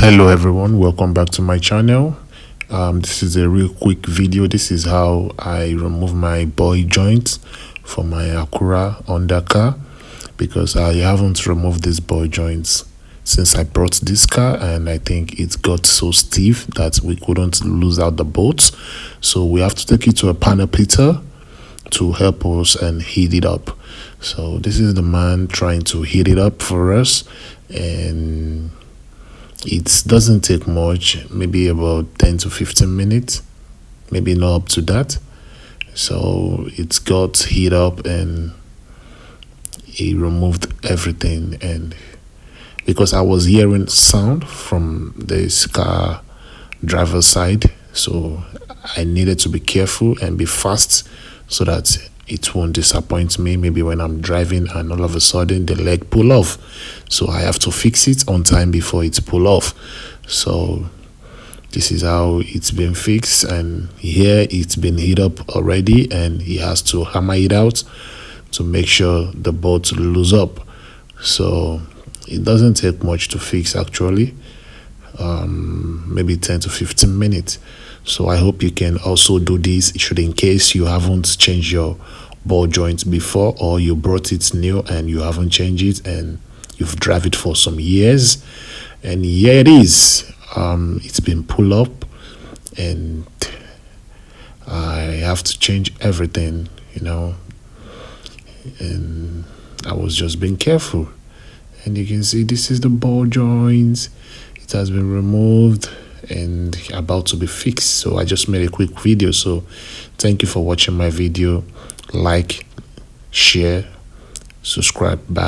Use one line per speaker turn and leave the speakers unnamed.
Hello everyone, welcome back to my channel. This is a real quick video. This is how I remove my ball joints for my Acura undercar, because I haven't removed these ball joints since I brought this car, and I think it got so stiff that we couldn't lose out the bolts, so we have to take it to a panel beater to help us and heat it up. So this is the man trying to heat it up for us, and it doesn't take much, maybe about 10 to 15 minutes, maybe not up to that. So it got heat up and he removed everything, and because I was hearing sound from this car driver's side, so I needed to be careful and be fast so that it won't disappoint me, maybe when I'm driving and all of a sudden the leg pull off. So I have to fix it on time before it pull off. So this is how it's been fixed, and here it's been heat up already, and he has to hammer it out to make sure the bolt loose up. So it doesn't take much to fix actually, maybe 10 to 15 minutes. So I hope you can also do this, should in case you haven't changed your ball joints before, or you brought it new and you haven't changed it and you've driven it for some years, and here it is. It's been pulled up and I have to change everything, and I was just being careful. And you can see this is the ball joints. It has been removed and about to be fixed. So I just made a quick video. So thank you for watching my video. Like, share, subscribe. Bye.